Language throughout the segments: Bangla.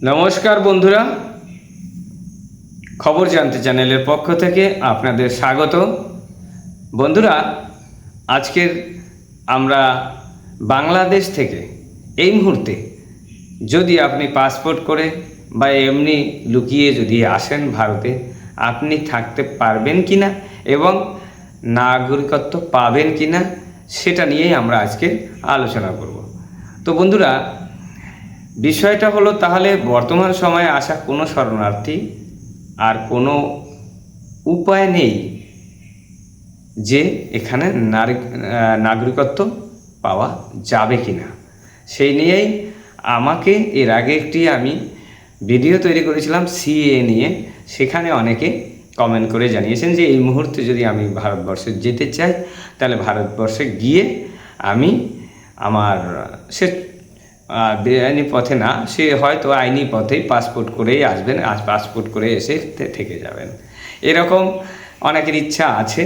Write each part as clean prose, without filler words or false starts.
নমস্কার বন্ধুরা, খবর জানতে চ্যানেলের পক্ষ থেকে আপনাদের স্বাগত। বন্ধুরা, আজকের আমরা বাংলাদেশ থেকে এই মুহূর্তে যদি আপনি পাসপোর্ট করে বা এমনি লুকিয়ে যদি আসেন ভারতে, আপনি থাকতে পারবেন কিনা এবং নাগরিকত্ব পাবেন কিনা সেটা নিয়েই আমরা আজকে আলোচনা করব। তো বন্ধুরা, বিষয়টা হলো তাহলে বর্তমান সময়ে আসা কোনো শরণার্থী আর কোনো উপায় নেই যে এখানে নাগরিকত্ব পাওয়া যাবে কিনা, সেই নিয়েই আমাকে এর আগে আমি ভিডিও তৈরি করেছিলাম সিএএ নিয়ে। সেখানে অনেকে কমেন্ট করে জানিয়েছেন যে এই মুহূর্তে যদি আমি ভারতবর্ষে যেতে চাই তাহলে ভারতবর্ষে গিয়ে আমি আমার সে বেআইনি পথে না, সে হয়তো আইনি পথেই পাসপোর্ট করেই আসবেন, পাসপোর্ট করে এসে থেকে যাবেন, এরকম অনেকের ইচ্ছা আছে।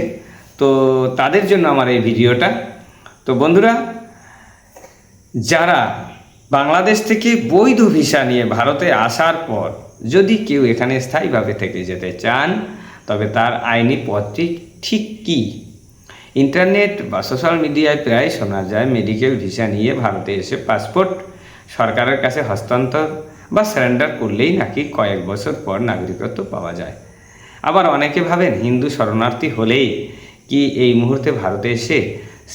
তো তাদের জন্য আমার এই ভিডিওটা। তো বন্ধুরা, যারা বাংলাদেশ থেকে বৈধ ভিসা নিয়ে ভারতে আসার পর যদি কেউ এখানে স্থায়ীভাবে থেকে যেতে চান, তবে তার আইনি পথটি ঠিক কী? ইন্টারনেট বা সোশ্যাল মিডিয়ায় প্রায় শোনা যায় মেডিকেল ভিসা নিয়ে ভারতে এসে পাসপোর্ট সরকারের কাছে হস্তান্তর বা সারেন্ডার করলেই নাকি কয়েক বছর পর নাগরিকত্ব পাওয়া যায়। আবার অনেকে ভাবেন হিন্দু শরণার্থী হলেই কি এই মুহূর্তে ভারতে এসে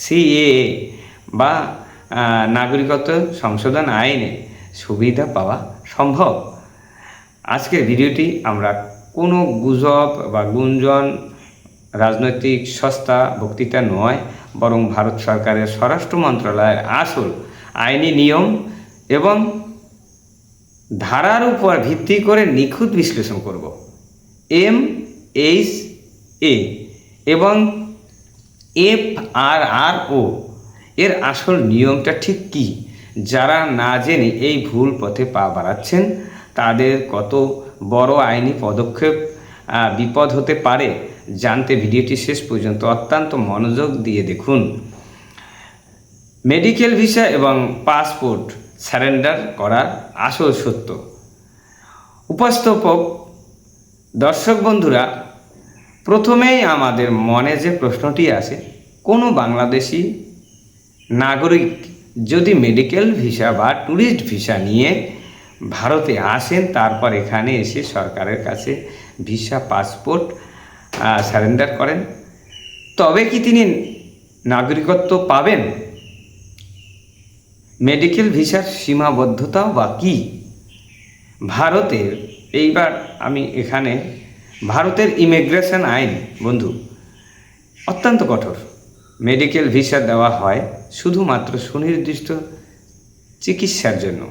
সিএএ বা নাগরিকত্ব সংশোধন আইনে সুবিধা পাওয়া সম্ভব। আজকের ভিডিওটি আমরা কোনো গুজব বা গুঞ্জন, রাজনৈতিক সস্তা বক্তৃতা নয়, বরং ভারত সরকারের স্বরাষ্ট্র মন্ত্রণালয়ের আসল আইনি নিয়ম এবং ধারার উপর ভিত্তি করে নিখুঁত বিশ্লেষণ করব। MHA এবং FRRO এর আসল নিয়মটা ঠিক কী? যারা না জেনে এই ভুল পথে পা বাড়াচ্ছেন তাদের কত বড় আইনি পদক্ষেপ বিপদ হতে পারে জানতে ভিডিওটি শেষ পর্যন্ত অত্যন্ত মনোযোগ দিয়ে দেখুন। মেডিকেল ভিসা এবং পাসপোর্ট সারেন্ডার করার আসল সত্য। উপস্থাপক দর্শক বন্ধুরা, প্রথমেই আমাদের মনে যে প্রশ্নটি আসে, কোনো বাংলাদেশি নাগরিক যদি মেডিকেল ভিসা বা ট্যুরিস্ট ভিসা নিয়ে ভারতে আসেন, তারপর এখানে এসে সরকারের কাছে ভিসা পাসপোর্ট সারেন্ডার করেন, তবে কি তিনি নাগরিকত্ব পাবেন? মেডিকেল ভিসার সীমাবদ্ধতা বা কী? ভারতের এইবার আমি এখানে ভারতের ইমিগ্রেশন আইন বন্ধু অত্যন্ত কঠোর। মেডিকেল ভিসা দেওয়া হয় শুধুমাত্র সুনির্দিষ্ট চিকিৎসার জন্য।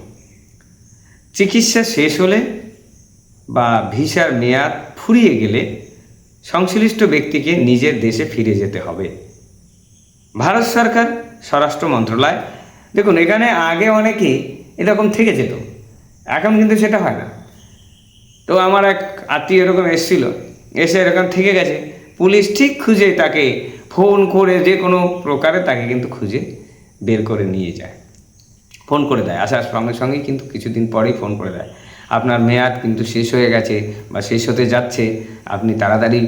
চিকিৎসা শেষ হলে বা ভিসার মেয়াদ ফুরিয়ে গেলে সংশ্লিষ্ট ব্যক্তিকে নিজের দেশে ফিরে যেতে হবে। ভারত সরকার স্বরাষ্ট্র মন্ত্রণালয়, দেখুন এখানে আগে অনেকেই এরকম থেকে যেত, এখন কিন্তু সেটা হয় না। তো আমার এক আত্মীয় এরকম এসেছিল, এসে এরকম থেকে গেছে, পুলিশ ঠিক খুঁজে তাকে ফোন করে যে কোনো প্রকারে তাকে কিন্তু খুঁজে বের করে নিয়ে যায়, ফোন করে দেয়, আসার সঙ্গে সঙ্গেই কিন্তু কিছুদিন পরেই ফোন করে দেয়, আপনার মেয়াদ কিন্তু শেষ হয়ে গেছে বা শেষ হতে যাচ্ছে, আপনি তাড়াতাড়ি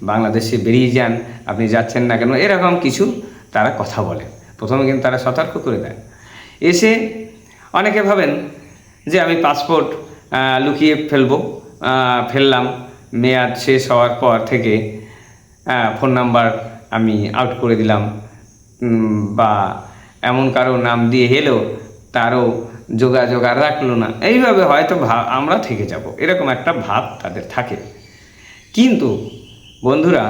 বাংলাদেশে বেরিয়ে যান, আপনি যাচ্ছেন না কেন, এরকম কিছু তারা কথা বলে। প্রথমে কিন্তু তারা সতর্ক করে দেয়। এসে অনেকে ভাবেন যে আমি পাসপোর্ট লুকিয়ে ফেললাম, মেয়াদ শেষ হওয়ার পর থেকে ফোন নাম্বার আমি আউট করে দিলাম, বা এমন কারো নাম দিয়ে এলো তারও যোগাযোগ আর রাখলো না, এইভাবে হয়তো আমরা থেকে যাব, এরকম একটা ভাব তাদের থাকে। কিন্তু বন্ধুরা,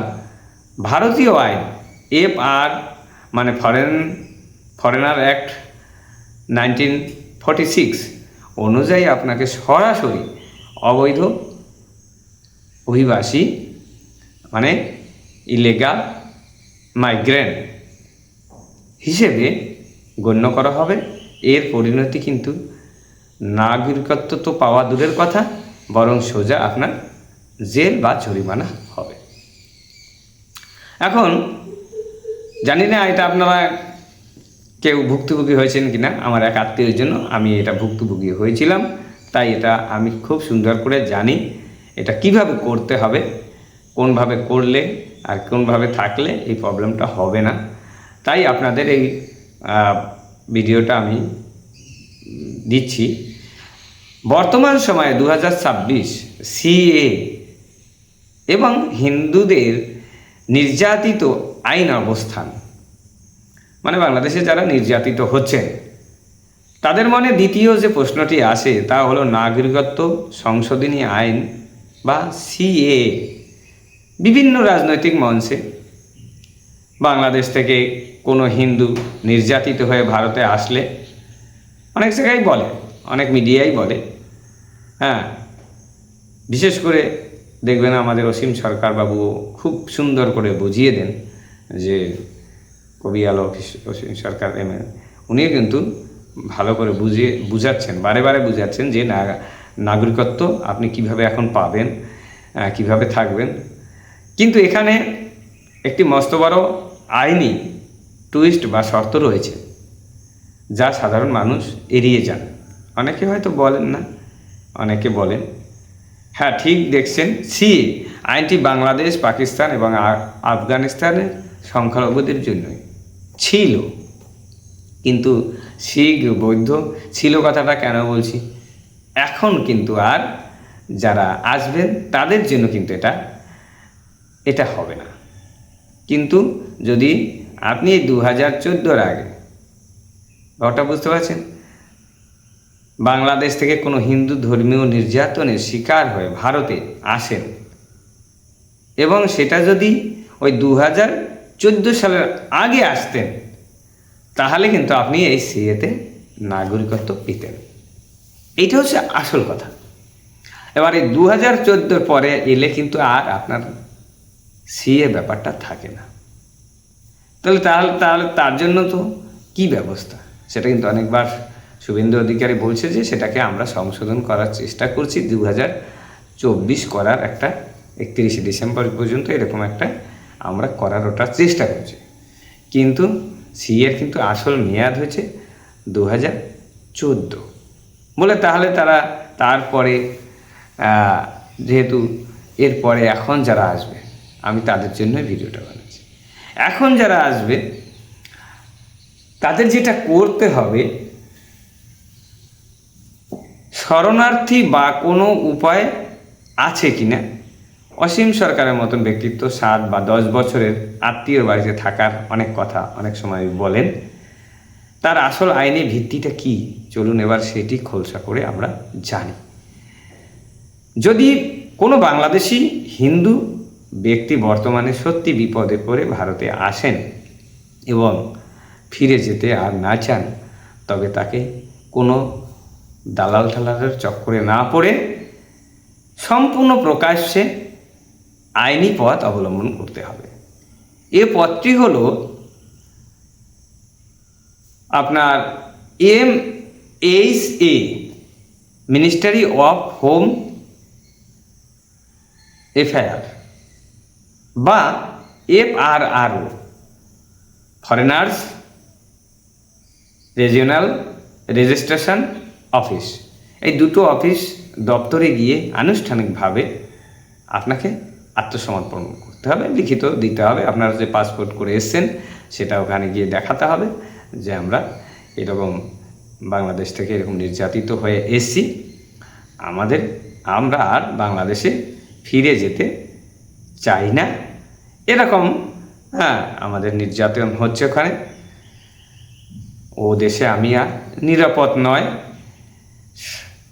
ভারতীয় আইন FR মানে ফরেনার অ্যাক্ট 1946 অনুযায়ী আপনাকে সরাসরি অবৈধ অভিবাসী মানে ইলেগাল মাইগ্রেন্ট হিসেবে গণ্য করা হবে। এর পরিণতি কিন্তু নাগরিকত্ব তো পাওয়া দূরের কথা, বরং সোজা আপনার জেল বা জরিমানা হবে। এখন জানি না এটা আপনারা কেউ ভুক্তভোগী হয়েছেন কিনা। আমার এক আত্মীয়ের জন্য আমি এটা ভুক্তভোগী হয়েছিলাম, তাই এটা আমি খুব সুন্দর করে জানি এটা কিভাবে করতে হবে, কোনভাবে করলে আর কোনভাবে থাকলে এই প্রবলেমটা হবে না। তাই আপনাদের এই ভিডিওটা আমি দিচ্ছি। বর্তমান সময়ে 2026 সিএ এবং হিন্দুদের নির্যাতিত আইন অবস্থান, মানে বাংলাদেশে যারা নির্যাতিত হচ্ছেন তাদের মনে দ্বিতীয় যে প্রশ্নটি আসে তা হলো নাগরিকত্ব সংশোধনী আইন বা সিএ। বিভিন্ন রাজনৈতিক মঞ্চে বাংলাদেশ থেকে কোনো হিন্দু নির্যাতিত হয়ে ভারতে আসলে অনেক জায়গায় বলে, অনেক মিডিয়াই বলে, হ্যাঁ, বিশেষ করে দেখবেন আমাদের অসীম সরকার বাবু খুব সুন্দর করে বুঝিয়ে দেন, যে কবি আলোক অসীম সরকার উনিও কিন্তু ভালো করে বুঝাচ্ছেন, বারে বারে বুঝাচ্ছেন যে নাগরিকত্ব আপনি কিভাবে এখন পাবেন, কিভাবে থাকবেন। কিন্তু এখানে একটি মস্ত বড় আইনি টুইস্ট বা শর্ত রয়েছে যা সাধারণ মানুষ এড়িয়ে যান। অনেকে হয়তো বলেন না, অনেকে বলেন। হ্যাঁ, ঠিক দেখছেন, আইনটি বাংলাদেশ, পাকিস্তান এবং আফগানিস্তানের সংখ্যালঘুদের জন্যই ছিল। কিন্তু শিখ, বৌদ্ধ ছিল কথাটা কেন বলছি, এখন কিন্তু আর যারা আসবেন তাদের জন্য কিন্তু এটা হবে না। কিন্তু যদি আপনি এই 2014 আগে, ওটা বুঝতে পারছেন, বাংলাদেশ থেকে কোনো হিন্দু ধর্মীয় নির্যাতনের শিকার হয়ে ভারতে আসেন এবং সেটা যদি ওই 2014 সালের আগে আসতেন, তাহলে কিন্তু আপনি এই সিএতে নাগরিকত্ব পেতেন। এইটা হচ্ছে আসল কথা। এবার এই 2014 পরে এলে কিন্তু আর আপনার সিএ ব্যাপারটা থাকে না। তাহলে তার জন্য তো কি ব্যবস্থা, সেটা কিন্তু অনেকবার শুভেন্দু অধিকারী বলছে যে সেটাকে আমরা সংশোধন করার চেষ্টা করছি, 2024 করার একটা 31শে ডিসেম্বর পর্যন্ত এরকম একটা আমরা করার ওটার চেষ্টা করছি। কিন্তু সিএর কিন্তু আসল মেয়াদ হয়েছে 2014 বলে, তাহলে তারপরে যেহেতু এরপরে এখন যারা আসবে, আমি তাদের জন্যই ভিডিওটা বানাচ্ছি, এখন যারা আসবে তাদের যেটা করতে হবে, শরণার্থী বা কোনো উপায় আছে কিনা, অসীম সরকারের মতন ব্যক্তিত্ব 7 বা 10 বছরের আত্মীয়র বাড়িতে থাকার অনেক কথা অনেক সময় বলেন, তার আসল আইনি ভিত্তিটা কি, চলুন এবার সেটি খোলসা করে আমরা জানি। যদি কোনো বাংলাদেশি হিন্দু ব্যক্তি বর্তমানে সত্যি বিপদে পড়ে ভারতে আসেন এবং ফিরে যেতে আর না চান, তবে তাকে কোনো দালালের চক্করে না পড়ে সম্পূর্ণ প্রকাশ্যে আইনি পথ অবলম্বন করতে হবে। এ পথটি হলো আপনার MHA, ministry of home affair, বা FRRO, foreigners regional registration office. এই দুটো অফিস দপ্তরে গিয়ে আনুষ্ঠানিকভাবে আপনাকে আত্মসমর্পণ করতে হবে, লিখিত দিতে হবে, আপনারা যে পাসপোর্ট করে এসছেন সেটা ওখানে গিয়ে দেখাতে হবে যে আমরা এরকম বাংলাদেশ থেকে এরকম নির্যাতিত হয়ে এসছি, আমরা আর বাংলাদেশে ফিরে যেতে চাই না, এরকম, হ্যাঁ, আমাদের নির্যাতন হচ্ছে ওখানে, ও দেশে আমি আর নিরাপদ নয়।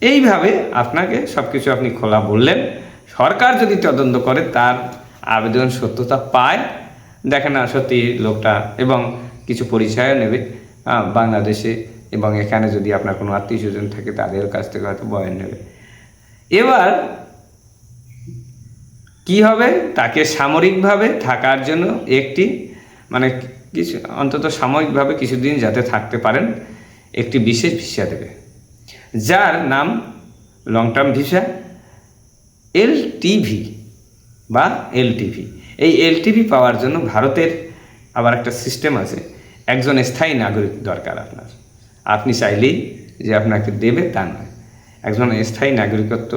এইভাবে আপনাকে সব কিছু আপনি খোলা বললেন। সরকার যদি তদন্ত করে, তার আবেদন সত্যতা পায়, দেখে না সত্যি লোকটা, এবং কিছু পরিচয়ও নেবে বাংলাদেশে, এবং এখানে যদি আপনার কোনো আত্মীয় স্বজন থাকে তাদের কাছ থেকে হয়তো বয়ান নেবে। এবার কি হবে, তাকে সামরিকভাবে থাকার জন্য কিছু অন্তত সাময়িকভাবে কিছুদিন যাতে থাকতে পারেন একটি বিশেষ ভিসা দেবে, যার নাম লং টার্ম ভিসা, LTV বা LTV। এই LTV পাওয়ার জন্য ভারতের আবার একটা সিস্টেম আছে, একজন স্থায়ী নাগরিক দরকার আপনার। আপনি চাইলেই যে আপনাকে দেবে তা নয়, একজন স্থায়ী নাগরিকত্ব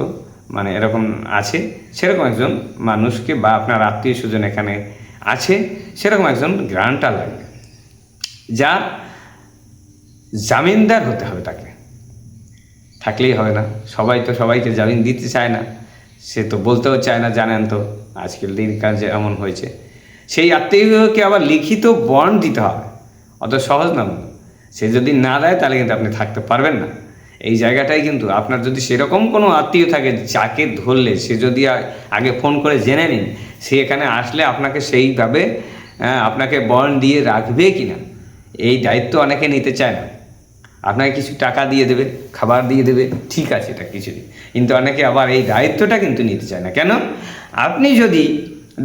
মানে এরকম আছে সেরকম একজন মানুষকে, বা আপনার আত্মীয় স্বজন এখানে আছে সেরকম একজন গ্রান্টার লাগবে, যার জামিনদার হতে হবে। তাকে থাকলেই হবে না, সবাই তো সবাইকে জামিন দিতে চায় না, সে তো বলতেও চায় না। জানেন তো আজকের দিনকাল যে এমন হয়েছে, সেই আত্মীয়কে আবার লিখিত বন্ড দিতে হবে। অত সহজ না। সে যদি না দেয় তাহলে কিন্তু আপনি থাকতে পারবেন না। এই জায়গাটাই কিন্তু আপনার যদি সেরকম কোনো আত্মীয় থাকে যাকে ধরলে সে যদি আগে ফোন করে জেনে নিন সে এখানে আসলে আপনাকে সেইভাবে আপনাকে বন্ড দিয়ে রাখবে কি না, এই দায়িত্ব অনেকে নিতে চায় না। আপনাকে কিছু টাকা দিয়ে দেবে, খাবার দিয়ে দেবে, ঠিক আছে, এটা কিছুদিন, কিন্তু অনেকে আবার এই দায়িত্বটা কিন্তু নিতে চায় না। কেন? আপনি যদি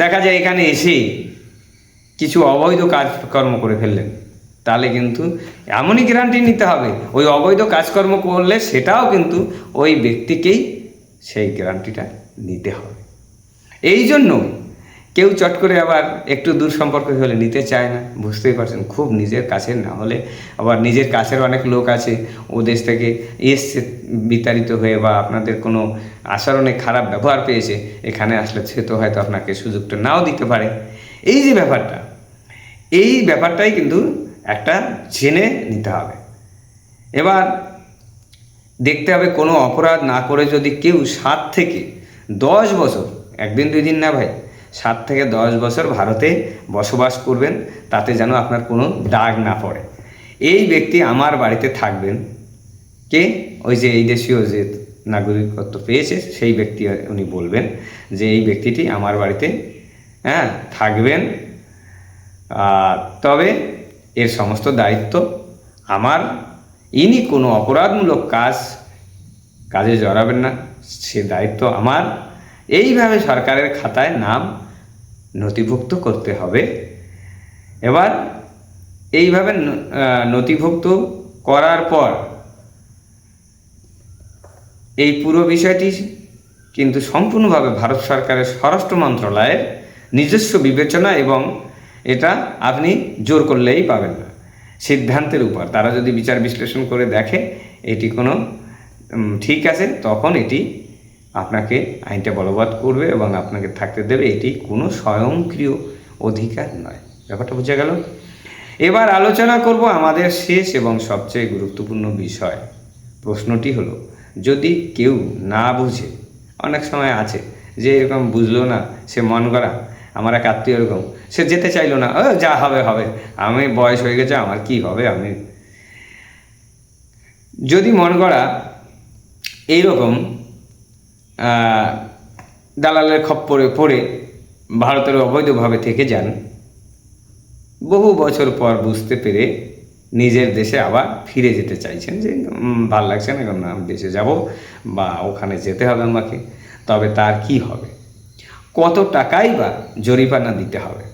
দেখা যায় এখানে এসে কিছু অবৈধ কাজকর্ম করে ফেললেন, তাহলে কিন্তু এমনই গ্যারান্টি নিতে হবে ওই অবৈধ কাজকর্ম করলে সেটাও কিন্তু ওই ব্যক্তিকেই সেই গ্যারান্টিটা নিতে হবে। এই জন্য কেউ চট করে আবার একটু দূর সম্পর্ক হলে নিতে চায় না, বুঝতেই পারছেন। খুব নিজের কাছের না হলে আবার নিজের কাছের অনেক লোক আছে ও দেশ থেকে এসছে বিতাড়িত হয়ে, বা আপনাদের কোনো আচরণে খারাপ ব্যবহার পেয়েছে, এখানে আসলে সে তো হয়তো আপনাকে সুযোগটা নাও দিতে পারে। এই যে ব্যাপারটা, এই ব্যাপারটাই কিন্তু একটা জেনে নিতে হবে। এবার দেখতে হবে কোনো অপরাধ না করে যদি কেউ 7 থেকে 10 বছর, একদিন দুই দিন না ভাই, 7 থেকে 10 বছর ভারতে বসবাস করবেন, তাতে যেন আপনার কোনো দাগ না পড়ে। এই ব্যক্তি আমার বাড়িতে থাকবেন, কে? ওই যে এই দেশীয় যে নাগরিকত্ব পেয়েছে সেই ব্যক্তি, উনি বলবেন যে এই ব্যক্তিটি আমার বাড়িতে থাকবেন, তবে এর সমস্ত দায়িত্ব আমার। ইনি কোনো অপরাধমূলক কাজে জড়াবেন না, সে দায়িত্ব আমার। এইভাবে সরকারের খাতায় নাম নথিভুক্ত করতে হবে। এবার এইভাবে নথিভুক্ত করার পর এই পুরো বিষয়টি কিন্তু সম্পূর্ণভাবে ভারত সরকারের স্বরাষ্ট্র মন্ত্রণালয়ের নিজস্ব বিবেচনা, এবং এটা আপনি জোর করলেই পাবেন না। সিদ্ধান্তের উপর তারা যদি বিচার বিশ্লেষণ করে দেখে এটি কোনো ঠিক আছে, তখন এটি আপনাকে আইনটা বলবৎ করবে এবং আপনাকে থাকতে দেবে। এটি কোনো স্বয়ংক্রিয় অধিকার নয়। ব্যাপারটা বোঝা গেল? এবার আলোচনা করব আমাদের শেষ এবং সবচেয়ে গুরুত্বপূর্ণ বিষয়। প্রশ্নটি হলো, যদি কেউ না বুঝে, অনেক সময় আছে যে এরকম বুঝলো না, সে মন করা, আমার এক আত্মীয় এরকম, সে যেতে চাইলো না, যা হবে হবে, আমি বয়স হয়ে গেছে, আমার কি হবে, আমি যদি মন করা এইরকম দালালের খপ্পরে পড়ে ভারতের অবৈধভাবে থেকে যান, বহু বছর পর বুঝতে পেরে নিজের দেশে আবার ফিরে যেতে চাইছেন যে ভাল লাগছে না, এখন আমি দেশে যাব বা ওখানে যেতে হবে আমাকে, তবে তার কি হবে? কত টাকাই বা জরিমানা দিতে হবে?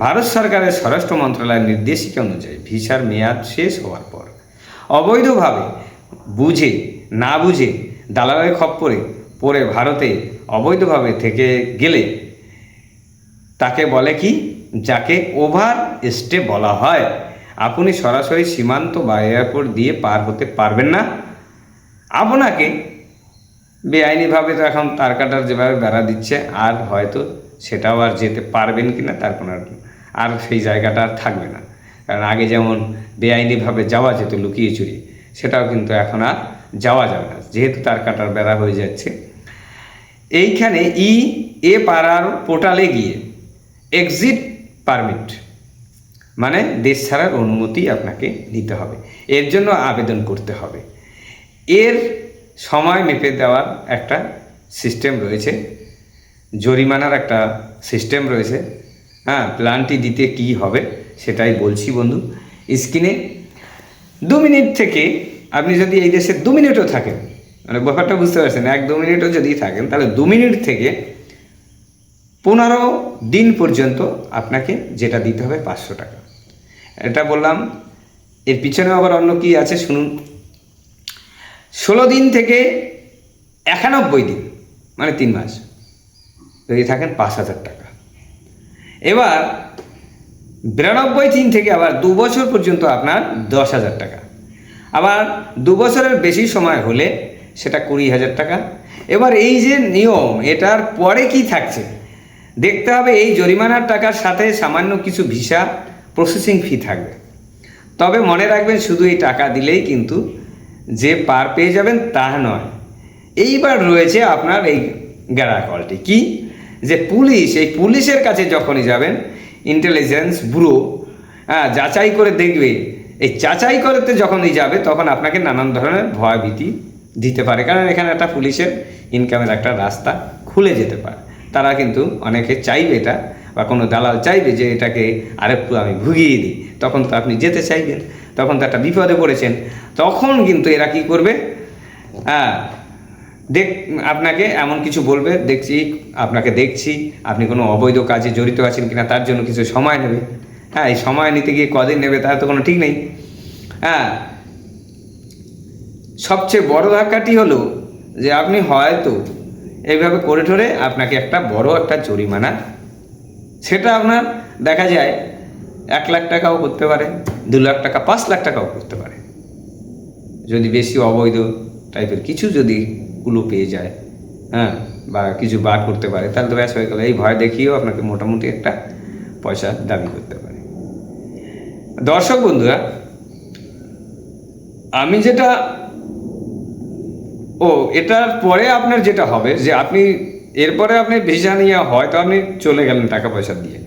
ভারত সরকারের স্বরাষ্ট্র মন্ত্রণালয়ের নির্দেশিকা অনুযায়ী ভিসার মেয়াদ শেষ হওয়ার পর অবৈধভাবে না বুঝে দালালের খপ্পরে পড়ে ভারতে অবৈধভাবে থেকে গেলে তাকে বলে কি, যাকে ওভার স্টে বলা হয়। আপনি সরাসরি সীমান্ত বা এয়ারপোর্ট দিয়ে পার হতে পারবেন না। আপনাকে বেআইনিভাবে তো এখন তার কাটার যেভাবে বেড়া দিচ্ছে, আর হয়তো সেটাও আর যেতে পারবেন কি না তার কোনো আর সেই জায়গাটা আর থাকবে না। কারণ আগে যেমন বেআইনিভাবে যাওয়া যেত লুকিয়ে চুরি, সেটাও কিন্তু এখন আর যাওয়া যাবে না, যেহেতু তার কাটার বেড়া হয়ে যাচ্ছে। এইখানে পাড়ার পোর্টালে গিয়ে এক্সিট পারমিট মানে দেশ ছাড়ার অনুমতি আপনাকে নিতে হবে, এর জন্য আবেদন করতে হবে। এর সময় মেপে দেওয়ার একটা সিস্টেম রয়েছে, জরিমানার একটা সিস্টেম রয়েছে। প্ল্যানটি দিতে কি হবে সেটাই বলছি বন্ধু। স্ক্রিনে 2 মিনিট থেকে আপনি যদি এই দেশে 2 মিনিটও থাকেন, মানে ব্যাপারটা বুঝতে পারছেন, 1-2 মিনিটও যদি থাকেন, তাহলে 2 মিনিট থেকে 15 দিন পর্যন্ত আপনাকে যেটা দিতে হবে 500 টাকা। এটা বললাম, এর পিছনে আবার অন্য কি আছে শুনুন। 16 দিন থেকে 91 দিন মানে 3 মাস যদি থাকেন 5,000 টাকা। এবার 92 দিন থেকে আবার 2 বছর পর্যন্ত আপনার 10,000 টাকা। আবার 2 বছরের বেশি সময় হলে সেটা 20,000 টাকা। এবার এই যে নিয়ম, এটার পরে কি থাকছে দেখতে হবে। এই জরিমানার টাকার সাথে সামান্য কিছু ভিসা প্রসেসিং ফি থাকবে। তবে মনে রাখবেন, শুধু এই টাকা দিলেই কিন্তু যে পার পেয়ে যাবেন তা নয়। এইবার রয়েছে আপনার এই গ্যারাকলটি কি, যে পুলিশ, এই পুলিশের কাছে যখনই যাবেন, ইন্টেলিজেন্স ব্যুরো যাচাই করে দেখবে। এই যাচাই করতে যখনই যাবে তখন আপনাকে নানান ধরনের ভয়ভীতি দিতে পারে, কারণ এখানে একটা পুলিশের ইনকামের একটা রাস্তা খুলে যেতে পারে। তারা কিন্তু অনেকে চাইবে এটা, বা কোনো দালাল চাইবে যে এটাকে আরেকটু আমি ভুগিয়ে দিই, তখন তো আপনি যেতে চাইবেন, তখন তো একটা বিপদে পড়েছেন। তখন কিন্তু এরা কি করবে, আপনাকে এমন কিছু বলবে, দেখছি আপনি কোনো অবৈধ কাজে জড়িত আছেন কিনা, তার জন্য কিছু সময় নেবে। এই সময় নিতে গিয়ে কদিন নেবে তার তো কোনো ঠিক নেই। সবচেয়ে বড় ধাক্কাটি হলো যে আপনি হয়তো এইভাবে করে ঠরে আপনাকে একটা বড় একটা জরিমানা, সেটা আপনার দেখা যায় 1 লাখ টাকাও করতে পারে, 2 লাখ টাকা, 5 লাখ টাকাও করতে পারে, যদি বেশি অবৈধ টাইপের কিছু যদি কুলো পেয়ে যায়, বা কিছু বার করতে পারে, তাহলে তো ব্যাস হয়ে গেল। এই ভয় দেখিয়েও আপনাকে মোটামুটি একটা পয়সা দাবি করতে পারে। দর্শক বন্ধুরা, আমি যেটা এটার পরে আপনার যেটা হবে যে আপনি এরপরে আপনি ভিসা নিয়ে হয়তো আপনি চলে গেলেন টাকা পয়সা দিয়ে,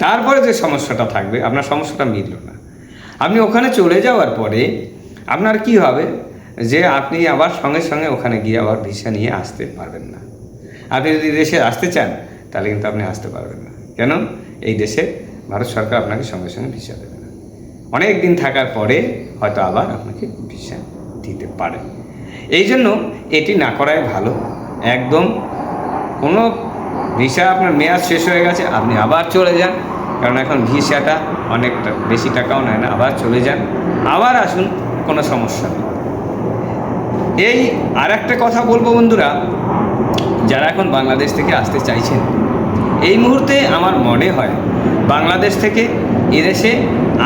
তারপরে যে সমস্যাটা থাকবে, আপনার সমস্যাটা মিটল না। আপনি ওখানে চলে যাওয়ার পরে আপনার কি হবে, যে আপনি আবার সঙ্গে সঙ্গে ওখানে গিয়ে আবার ভিসা নিয়ে আসতে পারবেন না। আপনি যদি দেশে আসতে চান তাহলে কিন্তু আপনি আসতে পারবেন না। কেন? এই দেশে ভারত সরকার আপনাকে সঙ্গে সঙ্গে ভিসা দেবে না। অনেক দিন থাকার পরে হয়তো আবার আপনাকে ভিসা দিতে পারে। এই জন্য এটি না করাই ভালো। একদম কোনো ভিসা আপনার মেয়াদ শেষ হয়ে গেছে, আপনি আবার চলে যান, কারণ এখন ভিসাটা অনেকটা বেশি টাকাও নেয় না। আবার চলে যান, আবার আসুন, কোনো সমস্যা নেই। এই আর একটা কথা বলবো বন্ধুরা, যারা এখন বাংলাদেশ থেকে আসতে চাইছেন, এই মুহূর্তে আমার মনে হয় বাংলাদেশ থেকে এদেশে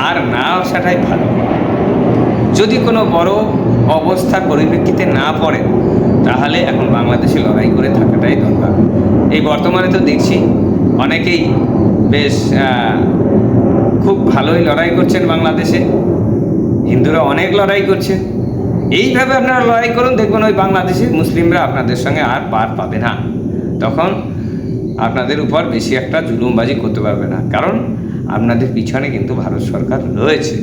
আর না আসাটাই ভালো। যদি কোনো বড় অবস্থার পরিপ্রেক্ষিতে না পড়ে, তাহলে এখন বাংলাদেশে লড়াই করে থাকাটাই দরকার। এই বর্তমানে তো দেখছি অনেকেই বেশ খুব ভালোই লড়াই করছেন বাংলাদেশে, হিন্দুরা অনেক লড়াই করছে। এইভাবে আপনারা লড়াই করুন, দেখবেন ওই বাংলাদেশের মুসলিমরা আপনাদের সঙ্গে আর পার পাবে না। তখন আপনাদের উপর বেশি একটা জুলুমবাজি করতে পারবে না, কারণ আপনাদের পিছনে কিন্তু ভারত সরকার রয়েছে।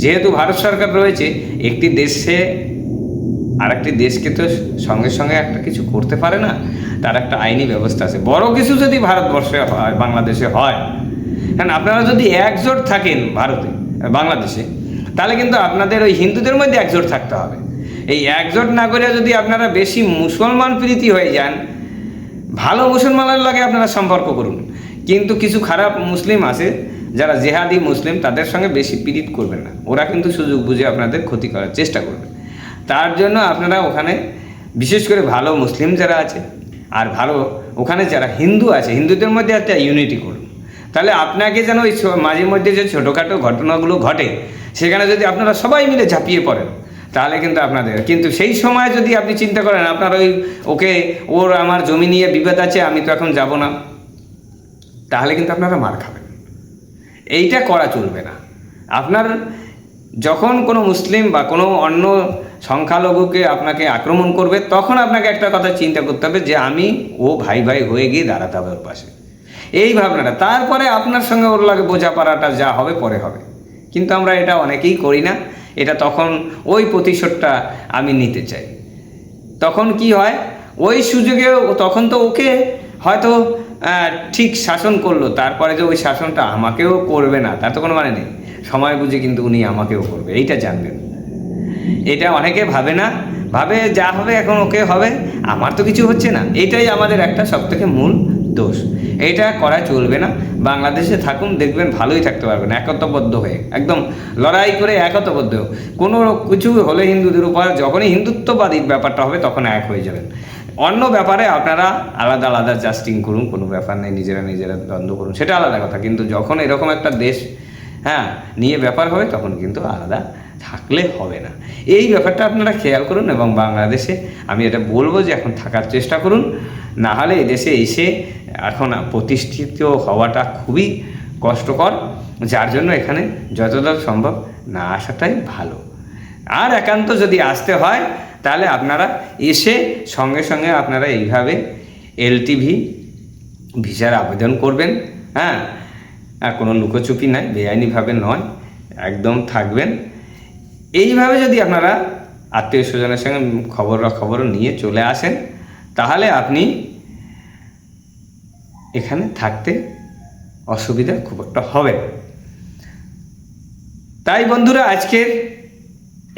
যেহেতু ভারত সরকার রয়েছে, একটি দেশে আর একটি দেশকে তো সঙ্গে সঙ্গে একটা কিছু করতে পারে না, তার একটা আইনি ব্যবস্থা আছে। বড় কিছু যদি ভারতবর্ষে হয়, বাংলাদেশে হয়, কারণ আপনারা যদি একজোট থাকেন বাংলাদেশে, তাহলে কিন্তু আপনাদের ওই হিন্দুদের মধ্যে একজোট থাকতে হবে। এই একজোট না করে যদি আপনারা বেশি মুসলমান প্রীতি হয়ে যান, ভালো মুসলমানের লাগে আপনারা সম্পর্ক করুন, কিন্তু কিছু খারাপ মুসলিম আছে যারা জেহাদি মুসলিম, তাদের সঙ্গে বেশি পীড়িত করবেন না। ওরা কিন্তু সুযোগ বুঝে আপনাদের ক্ষতি করার চেষ্টা করবে। তার জন্য আপনারা ওখানে বিশেষ করে ভালো মুসলিম যারা আছে আর ভালো ওখানে যারা হিন্দু আছে, হিন্দুদের মধ্যে একটা ইউনিটি করুন। তাহলে আপনাকে যেন ওই মাঝে মধ্যে যে ছোটোখাটো ঘটনাগুলো ঘটে, সেখানে যদি আপনারা সবাই মিলে ঝাঁপিয়ে পড়েন, তাহলে কিন্তু আপনাদের, কিন্তু সেই সময় যদি আপনি চিন্তা করেন আপনার ওর আমার জমি নিয়ে বিবাদ আছে, আমি তো এখন যাব না, তাহলে কিন্তু আপনারা মার খাবেন। এইটা করা চলবে না। আপনার যখন কোনো মুসলিম বা কোনো অন্য সংখ্যালঘুকে আপনাকে আক্রমণ করবে, তখন আপনাকে একটা কথা চিন্তা করতে হবে যে আমি ভাই ভাই হয়ে গিয়ে দাঁড়াতে হবে ওর পাশে, এই ভাবনাটা। তারপরে আপনার সঙ্গে ওর লাগে বোঝাপড়াটা যা হবে পরে হবে। কিন্তু আমরা এটা অনেকেই করি না। এটা তখন ওই প্রতিশোধটা আমি নিতে চাই। তখন কি হয়, ওই সুযোগে তখন তো ওকে হয়তো ঠিক শাসন করলো, তারপরে যে ওই শাসনটা আমাকেও করবে না তার তো কোনো মানে নেই। সময় বুঝে কিন্তু উনি আমাকেও করবে, এইটা জানবেন। এটা অনেকে ভাবে না, ভাবে যা হবে এখন ওকে হবে, আমার তো কিছু হচ্ছে না। এটাই আমাদের একটা সবথেকে মূল দোষ। এইটা করা চলবে না। বাংলাদেশে থাকুন, দেখবেন ভালোই থাকতে পারবেন একতাবদ্ধ হয়ে, একদম লড়াই করে একতাবদ্ধ। কোনো কিছু হলে হিন্দুদের উপর, যখনই হিন্দুত্ববাদী ব্যাপারটা হবে তখন এক হয়ে যাবেন। অন্য ব্যাপারে আপনারা আলাদা আলাদা জাস্টিং করুন, কোনো ব্যাপার নেই, নিজেরা দ্বন্দ্ব করুন, সেটা আলাদা কথা। কিন্তু যখন এরকম একটা দেশ নিয়ে ব্যাপার হবে, তখন কিন্তু আলাদা থাকলে হবে না। এই ব্যাপারটা আপনারা খেয়াল করুন, এবং বাংলাদেশে আমি এটা বলবো যে এখন থাকার চেষ্টা করুন। না হলে এদেশে এসে এখন প্রতিষ্ঠিত হওয়াটা খুবই কষ্টকর, যার জন্য এখানে যতটা সম্ভব না আসাটাই ভালো। আর একান্ত যদি আসতে হয় তাহলে আপনারা এসে সঙ্গে সঙ্গে আপনারা এইভাবে এলটিভি ভিসার আবেদন করবেন। হ্যাঁ, আর কোনো লুকোচুপি নাই, বেআইনিভাবে নয়, একদম থাকবেন। এইভাবে যদি আপনারা আত্মীয় স্বজনের সঙ্গে খবর নিয়ে চলে আসেন, তাহলে আপনি এখানে থাকতে অসুবিধা খুব একটা হবে না। তাই বন্ধুরা, আজকের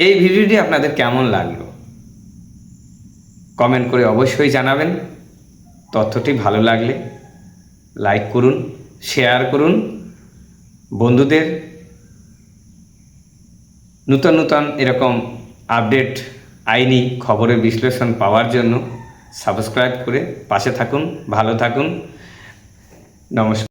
এই ভিডিওটি আপনাদের কেমন লাগলো কমেন্ট করে অবশ্যই জানাবেন। তথ্যটি ভালো লাগলে লাইক করুন, শেয়ার করুন বন্ধুদের। নূতন নূতন এরকম আপডেট আইনি খবরের বিশ্লেষণ পাওয়ার জন্য সাবস্ক্রাইব করে পাশে থাকুন। ভালো থাকুন। নমস্কার।